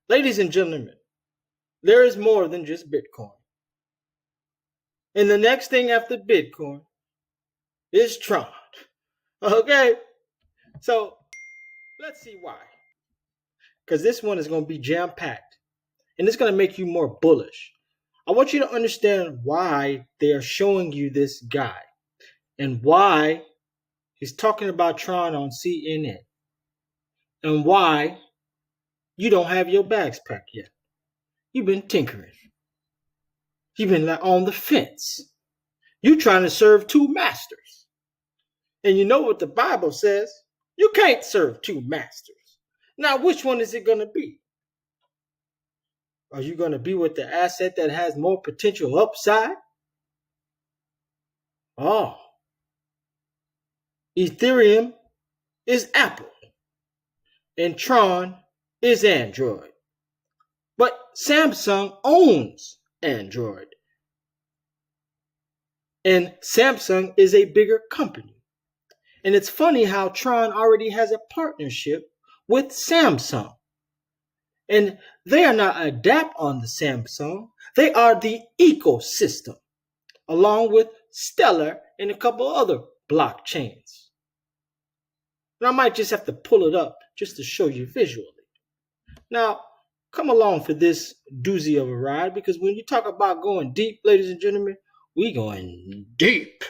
Ladies and gentlemen, there is more than just Bitcoin. And the next thing after Bitcoin is Tron. Okay? So let's see why. Because this one is going to be jam-packed. And it's going to make you more bullish. I want you to understand why they are showing you this guy. And why he's talking about Tron on CNN. And why you don't have your bags packed yet. You've been tinkering. You've been on the fence. You're trying to serve two masters. And you know what the Bible says? You can't serve two masters. Now, which one is it going to be? Are you going to be with the asset that has more potential upside? Oh, Ethereum is Apple. And Tron is Android. But Samsung owns Android. And Samsung is a bigger company. And it's funny how Tron already has a partnership with Samsung. And they are not a dApp on the Samsung. They are the ecosystem, along with Stellar and a couple other blockchains. And I might just have to pull it up just to show you visually. Now, come along for this doozy of a ride, because when you talk about going deep, ladies and gentlemen, we going deep.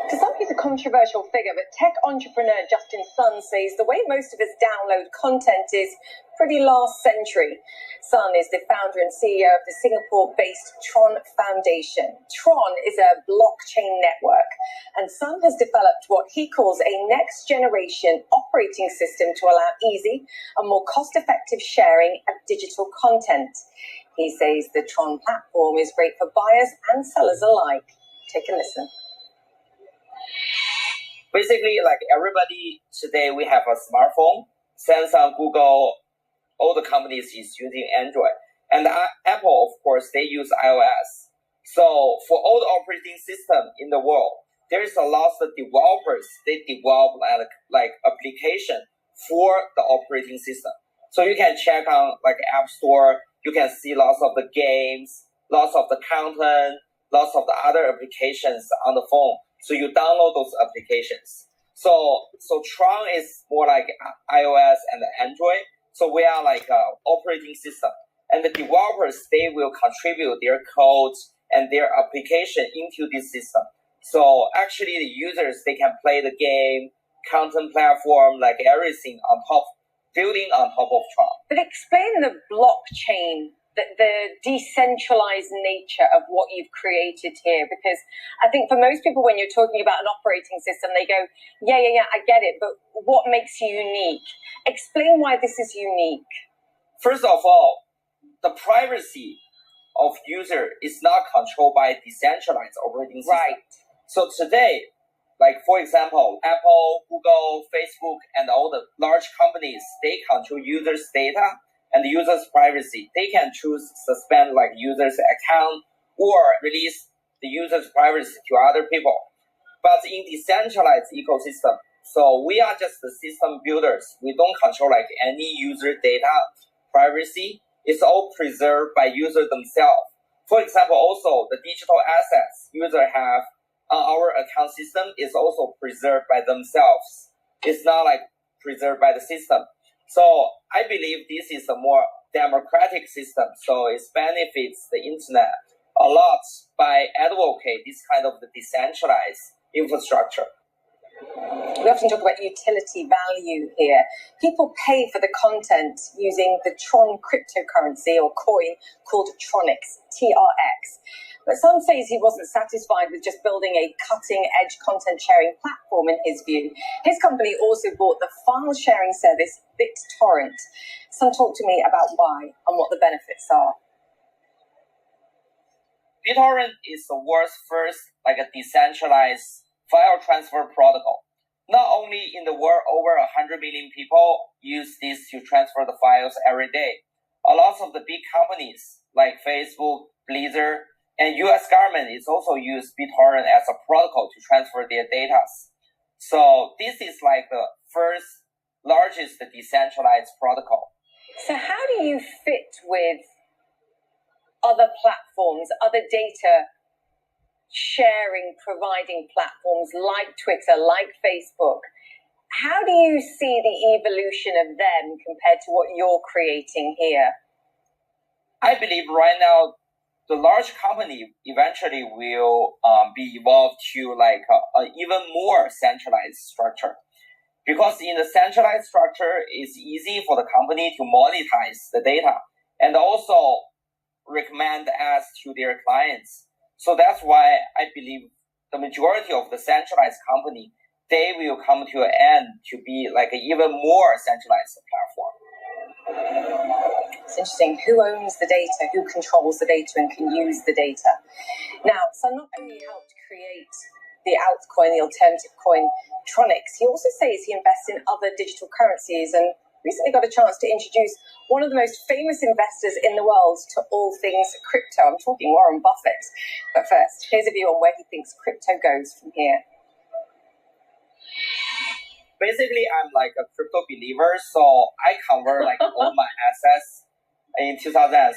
To some, he's a controversial figure, but tech entrepreneur Justin Sun says the way most of us download content is pretty last century. Sun is the founder and CEO of the Singapore-based Tron Foundation. Tron is a blockchain network, and Sun has developed what he calls a next-generation operating system to allow easy and more cost-effective sharing of digital content. He says the Tron platform is great for buyers and sellers alike. Take a listen. Basically, like everybody today, we have a smartphone. Samsung, Google, all the companies is using Android. And Apple, of course, they use iOS. So for all the operating system in the world, there is a lot of developers. They develop like application for the operating system. So you can check on like App Store. You can see lots of the games, lots of the content, lots of the other applications on the phone. So you download those applications. So Tron is more like iOS and Android. So we are like an operating system. And the developers, they will contribute their code and their application into this system. So actually the users, they can play the game, content platform, like everything on top, building on top of Tron. But explain the blockchain, the decentralized nature of what you've created here, because I think for most people, when you're talking about an operating system, they go, yeah, I get it, but what makes you unique? Explain why this is unique. First of all, the privacy of user is not controlled by decentralized operating system. Right. So today, like for example, Apple, Google, Facebook, and all the large companies, they control users' data and the user's privacy. They can choose suspend like user's account or release the user's privacy to other people. But in decentralized ecosystem, so we are just the system builders. We don't control like any user data privacy. It's all preserved by user themselves. For example, also the digital assets user have on our account system is also preserved by themselves. It's not like preserved by the system. So I believe this is a more democratic system. So it benefits the internet a lot by advocate this kind of the decentralized infrastructure. We often talk about utility value here. People pay for the content using the Tron cryptocurrency or coin called Tronix, TRX. But Sun says he wasn't satisfied with just building a cutting-edge content-sharing platform in his view. His company also bought the file-sharing service BitTorrent. Sun, talk to me about why and what the benefits are. BitTorrent is the world's first like a decentralized file transfer protocol. Not only in the world, over 100 million people use this to transfer the files every day. A lot of the big companies like Facebook, Blizzard, and US government is also use BitTorrent as a protocol to transfer their data. So this is like the first largest decentralized protocol. So how do you fit with other platforms, other data sharing, providing platforms like Twitter, like Facebook? How do you see the evolution of them compared to what you're creating here? I believe right now, the large company eventually will be evolved to like a even more centralized structure. Because in the centralized structure, it's easy for the company to monetize the data and also recommend ads to their clients. So that's why I believe the majority of the centralized company, they will come to an end to be like an even more centralized platform. It's interesting. Who owns the data? Who controls the data and can use the data? Now, Sun not only helped create the altcoin, the alternative coin, Tronix, he also says he invests in other digital currencies and recently got a chance to introduce one of the most famous investors in the world to all things crypto. I'm talking Warren Buffett. But first, here's a view on where he thinks crypto goes from here. Basically, I'm like a crypto believer, so I convert like all my assets in 2013.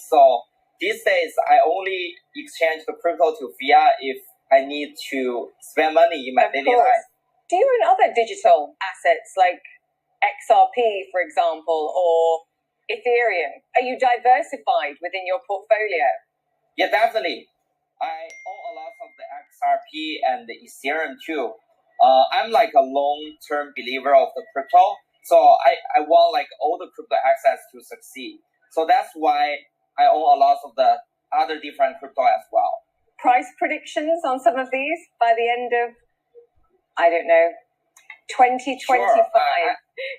So these days, I only exchange the crypto to fiat if I need to spend money in my daily life. Do you own other digital assets like XRP, for example, or Ethereum? Are you diversified within your portfolio? Yeah, definitely. I own a lot of the XRP and the Ethereum too. I'm like a long-term believer of the crypto, so I want like all the crypto assets to succeed. So that's why I own a lot of the other different crypto as well. Price predictions on some of these by the end of, I don't know, 2025. Sure.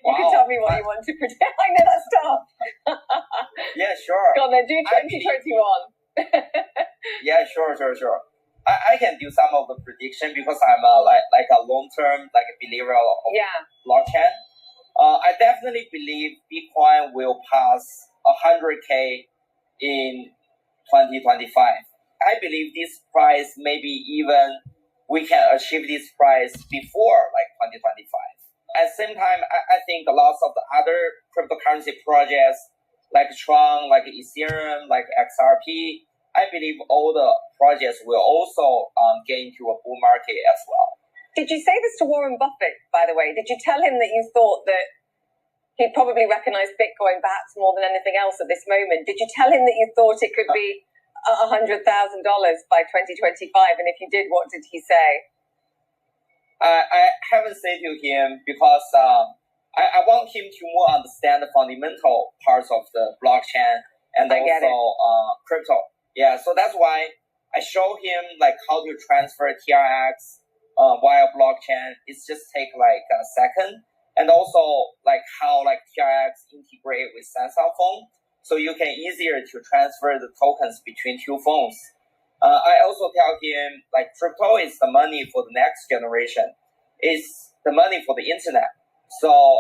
You can tell me what you want to predict. I know that's tough. Yeah, sure. Go on then, do 2021. Yeah, sure. I can do some of the prediction because I'm like a long-term like a believer of blockchain. I definitely believe Bitcoin will pass 100K in 2025. I believe this price maybe even we can achieve this price before like 2025. At the same time, I think lots of the other cryptocurrency projects like Tron, like Ethereum, like XRP, I believe all the projects will also get into a bull market as well. Did you say this to Warren Buffett, by the way? Did you tell him that you thought that he'd probably recognize Bitcoin perhaps more than anything else at this moment? Did you tell him that you thought it could be $100,000 by 2025? And if you did, what did he say? I haven't said to him because I want him to more understand the fundamental parts of the blockchain and also crypto. Yeah, so that's why I show him like how to transfer TRX via blockchain. It's just take like a second, and also like how like TRX integrate with Samsung phone, so you can easier to transfer the tokens between two phones. I also tell him like crypto is the money for the next generation. It's the money for the internet. So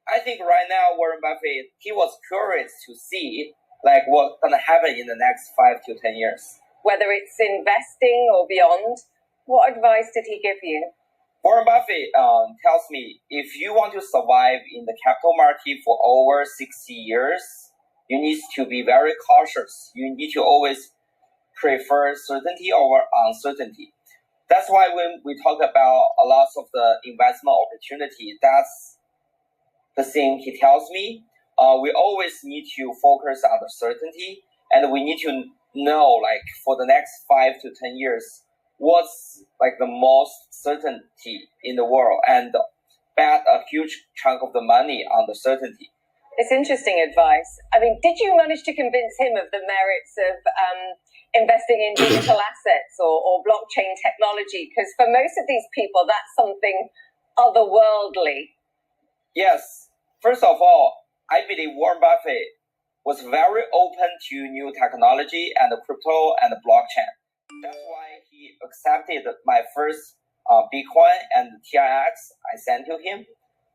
I think right now Warren Buffett, he was curious to see like what's gonna happen in the next 5 to 10 years. Whether it's investing or beyond, what advice did he give you? Warren Buffett tells me if you want to survive in the capital market for over 60 years, you need to be very cautious. You need to always prefer certainty over uncertainty. That's why when we talk about a lot of the investment opportunity, that's the thing he tells me. We always need to focus on the certainty, and we need to know like for the next 5 to 10 years, what's like the most certainty in the world, and bet a huge chunk of the money on the certainty. It's interesting advice. I mean, did you manage to convince him of the merits of investing in digital assets or blockchain technology? Because for most of these people, that's something otherworldly. Yes. First of all, I believe Warren Buffett was very open to new technology and crypto and blockchain. That's why he accepted my first Bitcoin and TRX I sent to him.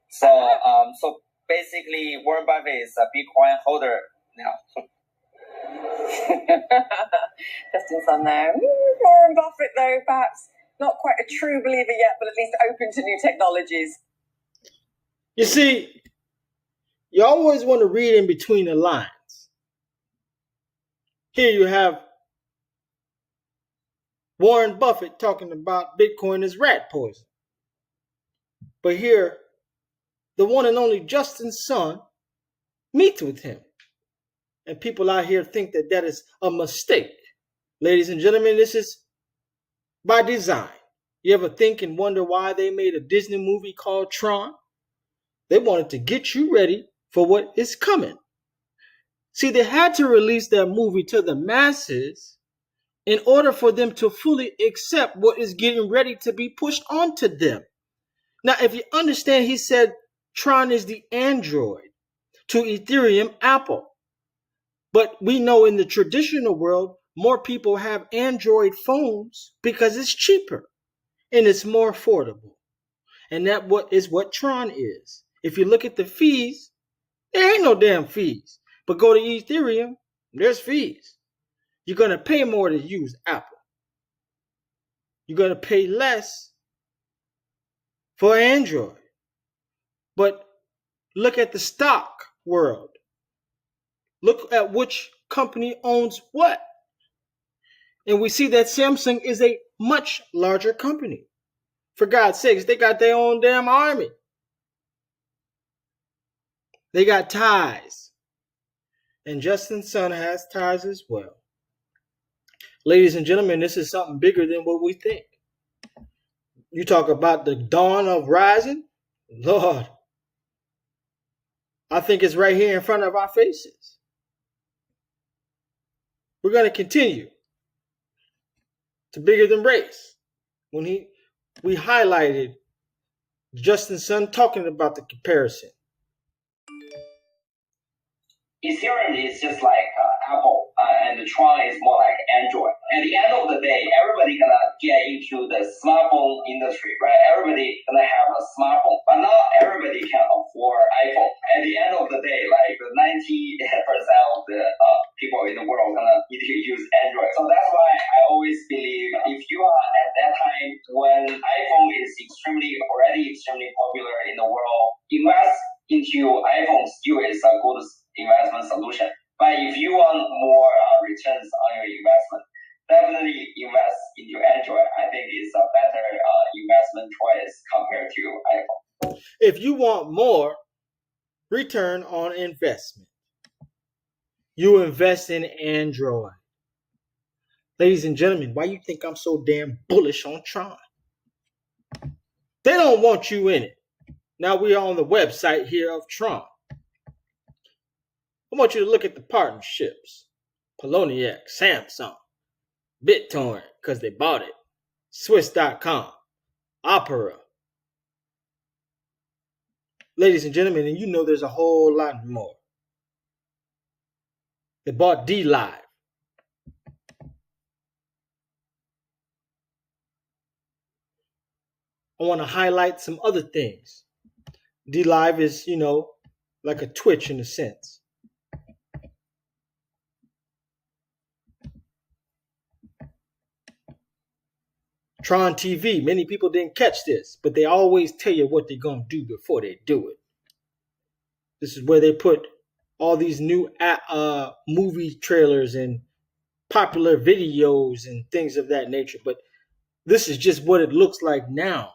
So basically, Warren Buffett is a Bitcoin holder now. Justin's on there. Warren Buffett, though, perhaps not quite a true believer yet, but at least open to new technologies. You see, you always want to read in between the lines. Here you have Warren Buffett talking about Bitcoin as rat poison. But here, the one and only Justin Sun meets with him. And people out here think that that is a mistake. Ladies and gentlemen, this is by design. You ever think and wonder why they made a Disney movie called Tron? They wanted to get you ready for what is coming. See, they had to release that movie to the masses in order for them to fully accept what is getting ready to be pushed onto them. Now, if you understand, he said Tron is the Android to Ethereum Apple. But we know in the traditional world, more people have Android phones because it's cheaper and it's more affordable. And that is what Tron is. If you look at the fees, there ain't no damn fees. But go to Ethereum, there's fees. You're going to pay more to use Apple. You're going to pay less for Android. But look at the stock world. Look at which company owns what. And we see that Samsung is a much larger company. For God's sakes, they got their own damn army. They got ties. And Justin Sun has ties as well. Ladies and gentlemen, this is something bigger than what we think. You talk about the dawn of rising? Lord, I think it's right here in front of our faces. We're going to continue to bigger than race. When we highlighted Justin Sun talking about the comparison. Ethereum is just like Apple, and Tron is more like Android. At the end of the day, everybody gonna get into the smartphone industry, right? Everybody gonna have a smartphone, but not everybody can afford iPhone. At the end of the day, like 90% of the people in the world gonna need to use Android. So that's why I always believe if you are at that time when iPhone is already extremely popular in the world, invest into iPhone still is a good investment solution. But if you want more returns on your investment, definitely invest into Android. I think it's a better investment choice compared to iPhone. If you want more return on investment, you invest in Android. Ladies and gentlemen, why you think I'm so damn bullish on Tron? They don't want you in it. Now we are on the website here of Tron. I want you to look at the partnerships. Poloniex, Samsung, BitTorrent, because they bought it. Swiss.com, Opera. Ladies and gentlemen, and you know there's a whole lot more. They bought DLive. I want to highlight some other things. DLive is, like a Twitch in a sense. Tron TV, many people didn't catch this, but they always tell you what they're going to do before they do it. This is where they put all these new movie trailers and popular videos and things of that nature. But this is just what it looks like now.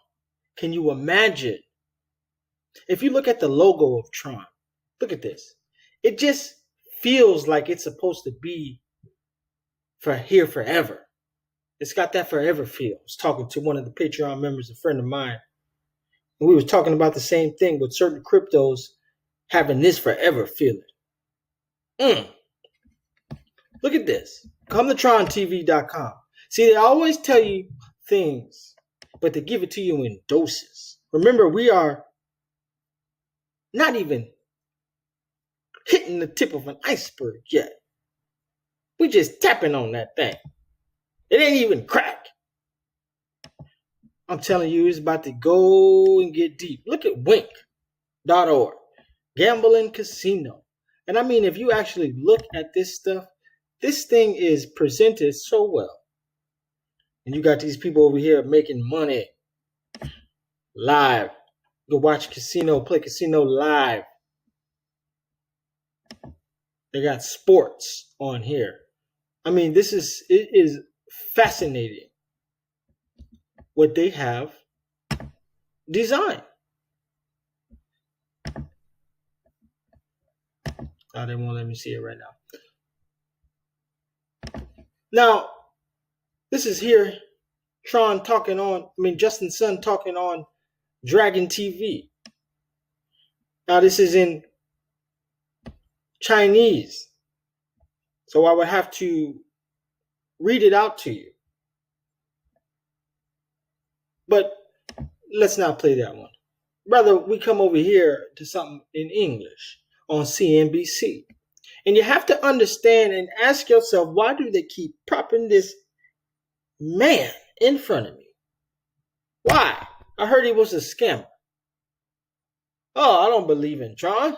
Can you imagine? If you look at the logo of Tron, look at this. It just feels like it's supposed to be for here forever. It's got that forever feel. I was talking to one of the Patreon members, a friend of mine, and we were talking about the same thing with certain cryptos having this forever feeling. Look at this. Come to TronTV.com. See, they always tell you things, but they give it to you in doses. Remember, we are not even hitting the tip of an iceberg yet. We're just tapping on that thing. It ain't even crack. I'm telling you, it's about to go and get deep. Look at wink.org, gambling casino. And I mean, if you actually look at this stuff, this thing is presented so well. And you got these people over here making money live Go watch Casino, play Casino live. They got sports on here. I mean, it is fascinating what they have designed. Oh, they won't let me see it right now. Now, this is here, Justin Sun talking on Dragon TV. Now, this is in Chinese, so I would have to read it out to you. But let's not play that one. Rather, we come over here to something in English on Cnbc. And you have to understand and ask yourself, why do they keep propping this man in front of me? Why? I heard he was a scammer. Oh, I don't believe in Tron.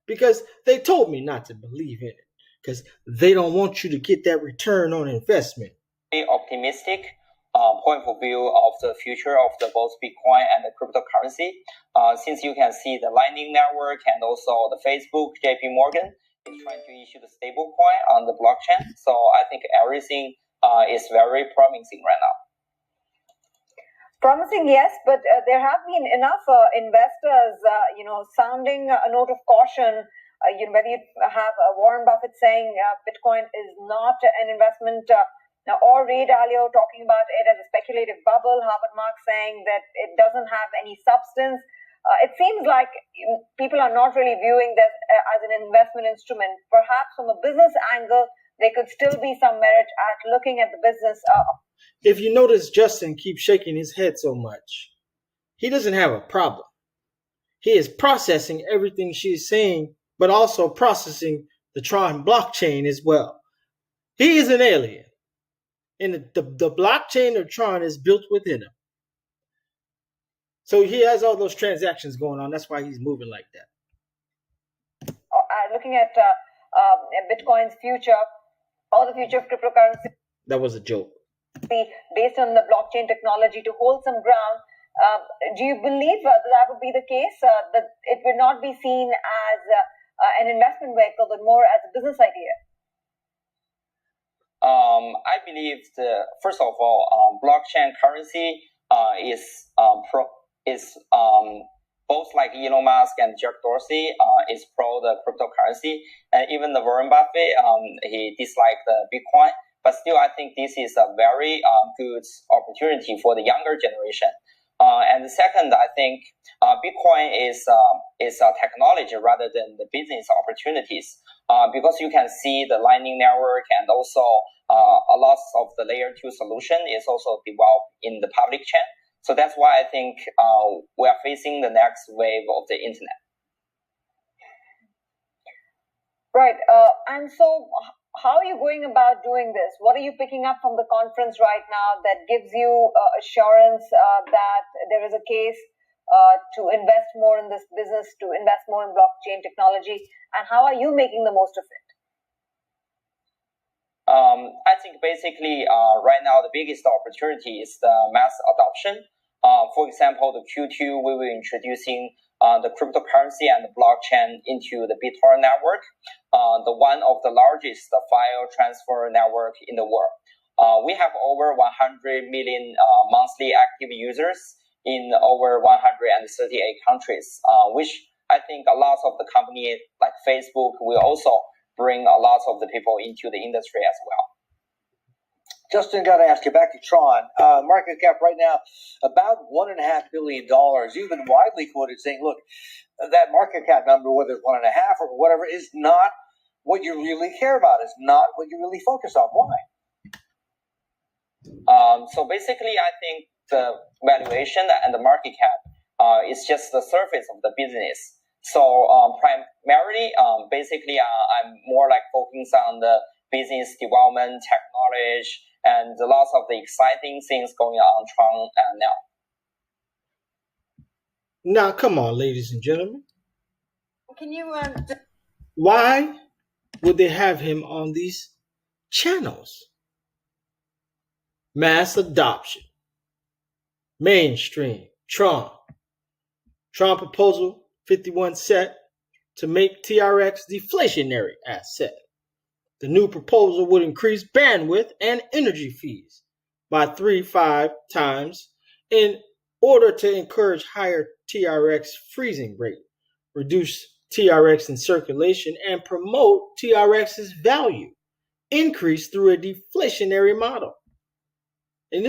Because they told me not to believe in it. Because they don't want you to get that return on investment. Optimistic point of view of the future of both Bitcoin and the cryptocurrency. Since you can see the Lightning Network and also the Facebook, JP Morgan is trying to issue the stablecoin on the blockchain. So I think everything is very promising right now. Promising, yes, but there have been enough investors, sounding a note of caution. Whether you have Warren Buffett saying Bitcoin is not an investment, or Ray Dalio talking about it as a speculative bubble, Harvard Mark saying that it doesn't have any substance. It seems like people are not really viewing this as an investment instrument. Perhaps from a business angle, there could still be some merit at looking at the business. If you notice, Justin keeps shaking his head so much. He doesn't have a problem. He is processing everything she's saying, but also processing the Tron blockchain as well. He is an alien. And the blockchain of Tron is built within him. So he has all those transactions going on. That's why he's moving like that. Looking at Bitcoin's future, or the future of cryptocurrency. That was a joke. Based on the blockchain technology to hold some ground. Do you believe that would be the case? That it would not be seen as an investment vehicle, but more as a business idea? I believe first of all, blockchain currency is both like Elon Musk and Jack Dorsey is pro the cryptocurrency, and even the Warren Buffett he disliked the Bitcoin. But still, I think this is a very good opportunity for the younger generation. And the second, I think Bitcoin is a technology rather than the business opportunities, because you can see the Lightning Network and also a lot of the layer 2 solution is also developed in the public chain. So that's why I think we are facing the next wave of the internet. Right. And so how are you going about doing this? What are you picking up from the conference right now that gives you assurance that there is a case to invest more in this business, to invest more in blockchain technology? And how are you making the most of it? I think basically right now the biggest opportunity is the mass adoption. For example, the Q2 we were introducing the cryptocurrency and the blockchain into the BitTorrent network, the one of the largest file transfer network in the world. We have over 100 million monthly active users in over 138 countries, which I think a lot of the companies like Facebook will also bring a lot of the people into the industry as well. Justin, got to ask you, back to Tron. Market cap right now, about $1.5 billion. You've been widely quoted saying, look, that market cap number, whether it's 1.5 or whatever, is not what you really care about. It's not what you really focus on. Why? So basically, I think the valuation and the market cap is just the surface of the business. So primarily, basically, I'm more like focused on the business development, technology, and lots of the exciting things going on Tron now. Now, come on, ladies and gentlemen. Can you... Why would they have him on these channels? Mass adoption, mainstream, Tron. Tron Proposal 51 set to make TRX deflationary asset. The new proposal would increase bandwidth and energy fees by 3-5 times in order to encourage higher TRX freezing rate, reduce TRX in circulation, and promote TRX's value increase through a deflationary model.